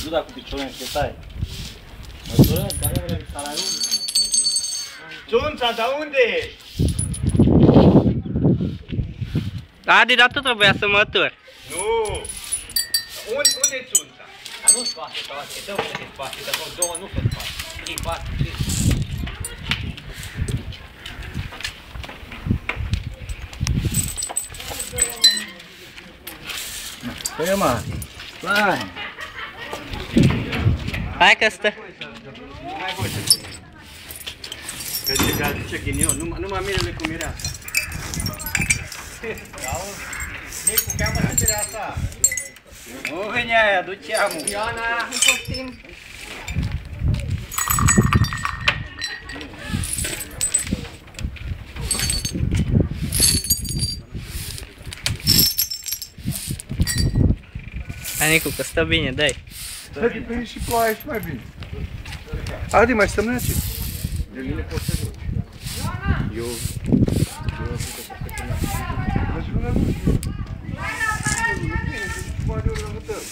Nu da cu piciorul și tai. Măsură, dar nu vrei salariul. Țunța, dar unde ești? Adi, dar tu trebuia să mături. Nu! Unde e țunța? Dar nu scoate toate, dă unde te scoate, că tot două nu se scoate. 3, 4, 5. Păi mă, hai! Hai că stă. Mai voi să pune. Că ce aduce ghinion, numai mirele cu mireasa. Auzi, Nicu, cheamă și mireasa. Nu vine aia, du-ți amul. Ioana! Nu poftim. Hai, Nicu, că stă bine, dai. Stă bine și ploaie și mai bine. Adi, mai stăm noi aici. De mine poți să duci. Eu...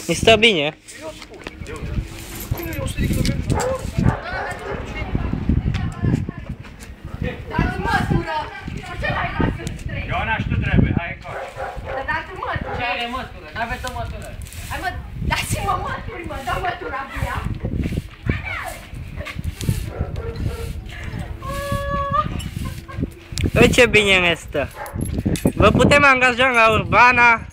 Mi stă bine. Dați măsură! Ce mai lasă străi? Ioana, și tu trebuie, hai încoace. Dar dați măsură! Ce are măsură? N-aveți o măsură. Hai mă, dați-mă măsuri, mă, dă mătura pe ea. Uite ce bine ne stă. Vă putem angaja la Urbana.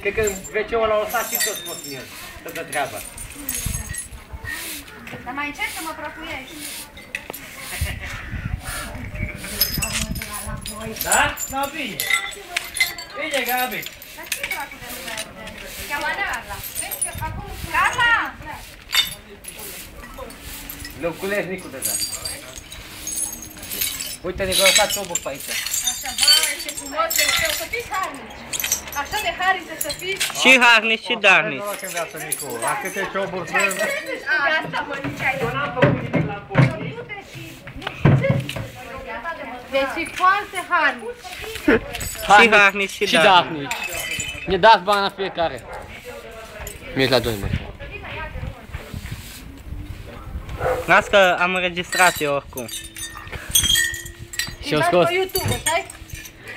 Cred că WC-ul l-a lăsat și tot mă spune el. Toată treaba. Dar mai încerc să mă prăpuiești. Da? Da, bine. Bine, Gabi. Dar ce dracu de lume este? Cheamă Carla. Vezi că acum... Carla! Lăculezi Nicu deja. Uite, Nicu, a lăsat cioburi pe aici. Așa, vai, ce frumos de tău, să fiți harnici. Așa de harnici să fiți. Și harnici și darnici. Când viață, Nicu, la câte cioburi Ce ai sunt. să de asta, mă, nici ai. Eu n-am făcut nimic la post. Du-te și... Deci e foarte harnici. Și harnici și Și darnici. darnici. Ne dați bani la fiecare. Mergi la 2 metri. Las că am înregistrat eu oricum. Și eu scos. Pe YouTube, stai?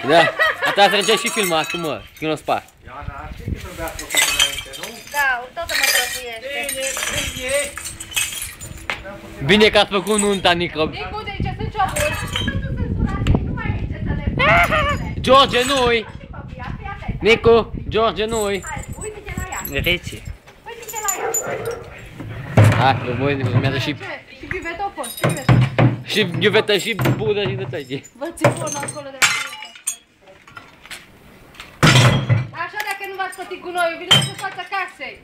Da. Atunci trebuie și filmat, tu mă. Și nu o spar. Ioana, știi că trebuia să o fac înainte, nu? Da, tot mă prăpuiește. Bine că ați făcut nunta, Nico. Nicu, de ce sunt cioburi? Nu mai e ce să le faci. George, nu-i. Nicu, George, nu-i. Uite-te la ea. Reci. Uite-te la ea. Hai, că voi urmează și... Și bivetopon, și bivetopon. Și ghiuvetă, și budă, și de tăi. Vă țiponul acolo de la Așa, dacă nu v-ați fătit gunoiul, vine să fața casei.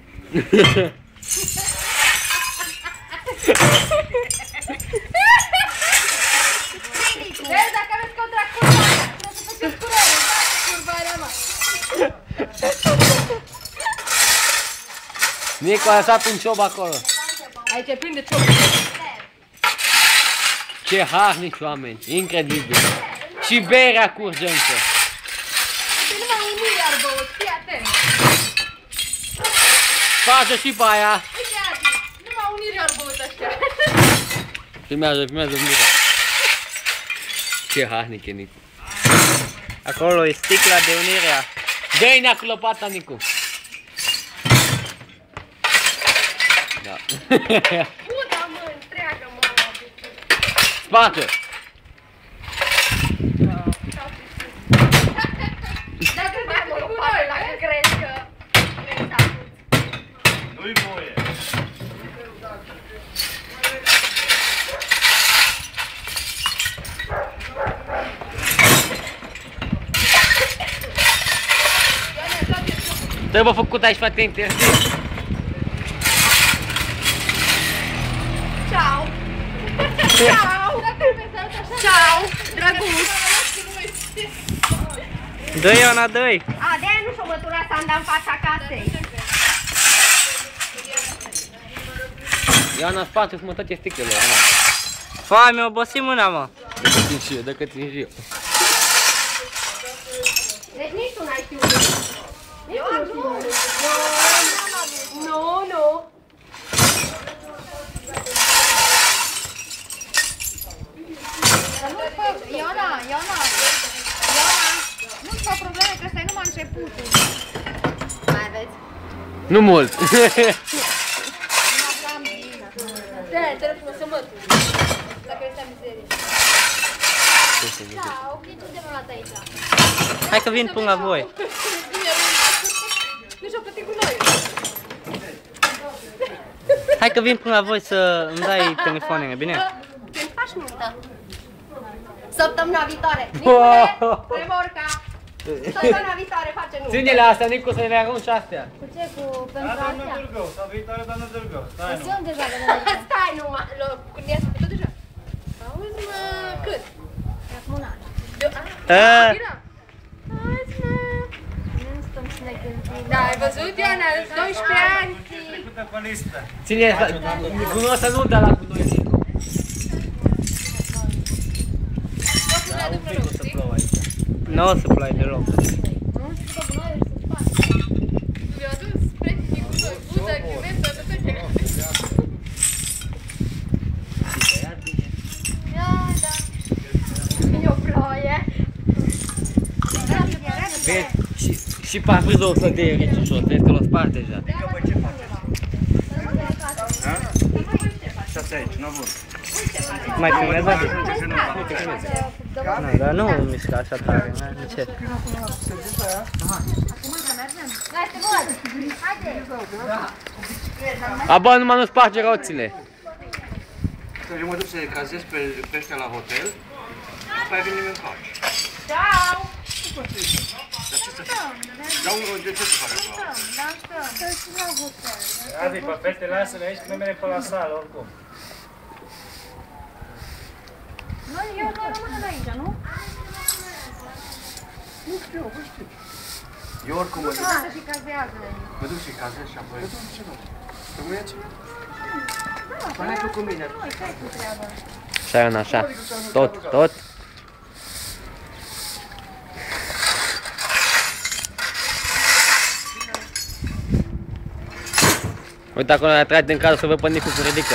Vezi, dacă aveți contra curvarea, trebuie să faceți curare, curvarea, mă. Nicu, a lăsat un ciob acolo. Aici prinde ciobul. Ce harnici oameni, incredibil. Și berea curge încă. Și numai un miliard băut, fii atent. Face și pe aia. Uite, Adi, numai un miliard băut ăștia. Filmează, filmează mult. Ce harnic e, Nicu. Acolo e sticla de unirea. Dă-i nea cu lopata, Nicu. Da. Uda, mă, întreagă, mă. Spate. Dacă vreau o lopată, dacă crezi că... Nu-i voie. Trebuie făcut aici, frate, interzis. Ciao! Ciao! Ciao! Drăguț! Dă-i, Ioana, dă-i. A, de-aia nu s-o mătura să andă în fața casei. Ia în spate, mă, toate sticlele. Foame, mi-a obosit mâna, mă. Dacă țin și eu, dacă țin și eu. Deci nici tu n-ai știut. Eu nu. Nu. Iona, nu-ți fac probleme că ăsta e numai începutul. Mai aveți? Nu mult. Te rog frumos să mă tu. Dacă este mizerie. Da, ok, ce te-am luat aici? Hai că vin până la voi. Nu și-o plătit cu noi. Hai că vin până la voi să îmi dai telefoanele, bine? Când faci multă? Săptămâna viitoare. Nicule, remorca. Săptămâna viitoare face nu. Ține-le astea, Nicu, să le arunci astea. Cu ce? Cu pentru Da, doamnă astea? Dârgău, sau viitoare doamnă Dârgău. Stai nu. Sunt deja de la stai numai. Cu ne-ați făcut deja? Auzi, mă, cât? Acum un an. Da, ai văzut, Diana? 12 ani. Trecută pe listă. Ține, cu noi să nu dea la cu noi. Nu o să plouă deloc. Mi-a adus prietenii cu noi, budă, chimentă, toate astea. Da. Vine o ploaie. Vezi, și parfrizul o să dea aici ușor, vezi că l-o spart deja. Și aici, nu bun. Mai filmează? Nu, dar nu mișca așa tare, de ce? Aba, numai nu sparge roțile. Eu mă duc să cazez pe ăștia la hotel, după aia vin în faci. Ciao! De ce să fac acolo? Adi, pe fete, lasă-le aici, că noi mergem pe la sală, oricum. Eu nu rămân aici, nu? Nu știu, vă știu. Eu oricum mă duc. Și cazează. Mă duc și cazez și apoi... Rămâne ce? Mai tu cu mine. Așa, așa, tot. Uite acolo a intrat din cadru să văd pe Nicu cum ridică.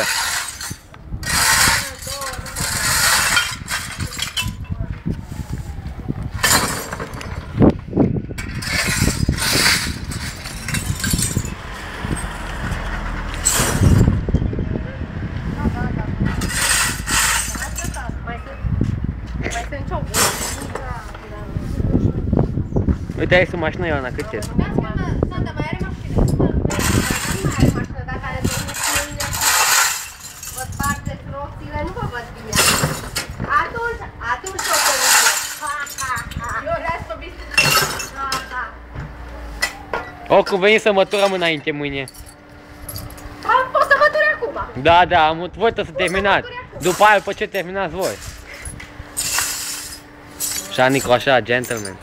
Uite, aici sunt mașină, Ioana, cât e? Tata, mai are mașină. Nu mai are mașină, dacă are mâinile. Vă spargeți roțile, nu vă văd bine. Atunci o soluție. Eu las pe bicicletă. Oricum veni să măturăm înainte mâine. Poți să mături acum. Da, voi trebuie să terminați. După aia, după ce terminați voi. Așa, Nicu, așa, gentleman.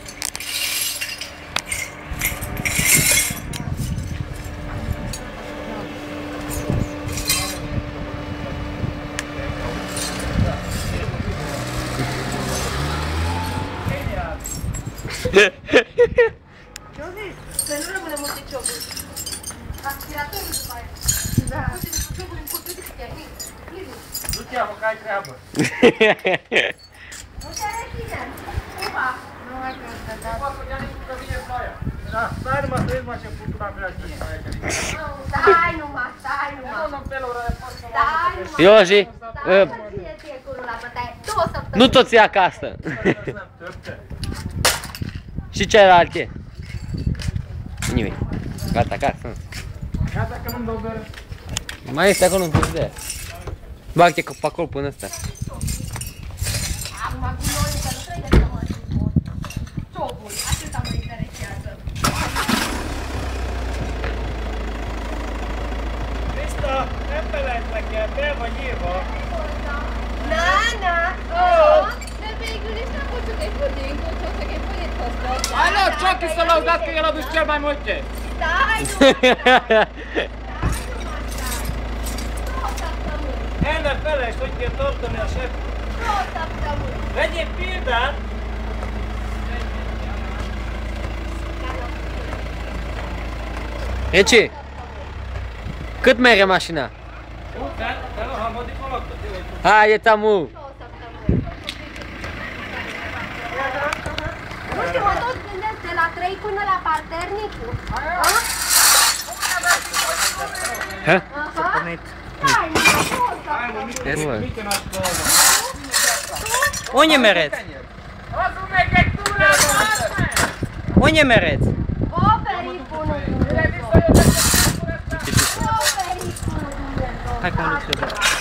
Ce-o zis? Să nu rămâne multe cioburi. Aspiratorul după aia. Da. Cioburi în curte de chiar. Du-te, mă, că ai treabă. Nu te reține. Upa. Nu mai cred, da. Mă, că ne că vine ploaia. Da, stai numai să vezi, mă, ce putu la prea tine. Stai numai. Stai numai. Ioji, Ție curul la bătaie. 2 săptămâni. nu toți e acasă. Și celelalte? Nimeni. Gata, sunt. Gata că nu-mi dau bere. Mai este acolo în puzde. Bag-te pe acolo până ăsta. Acum cu noi că nu trebuie să mă ajut. Cioburi, atâta mă interesează. Visto, empelette che abbiamo giro. Nana! Oh! Ne veiculi sta cu ce putin, cu ce che poi è costato. Allora, ciò che sto laudato che la duce mai multe. Stai nu. Ene pele, sto che torto mi asep. 2 săptămâni. Vedi pilda? Reci, cât merge mașina? Hai, e tamu! Nu știu, mă tot gândesc de la 3 până la parternicul. Ha? Aha. Unde mereți? Unde mereți? Hai că am lucrat.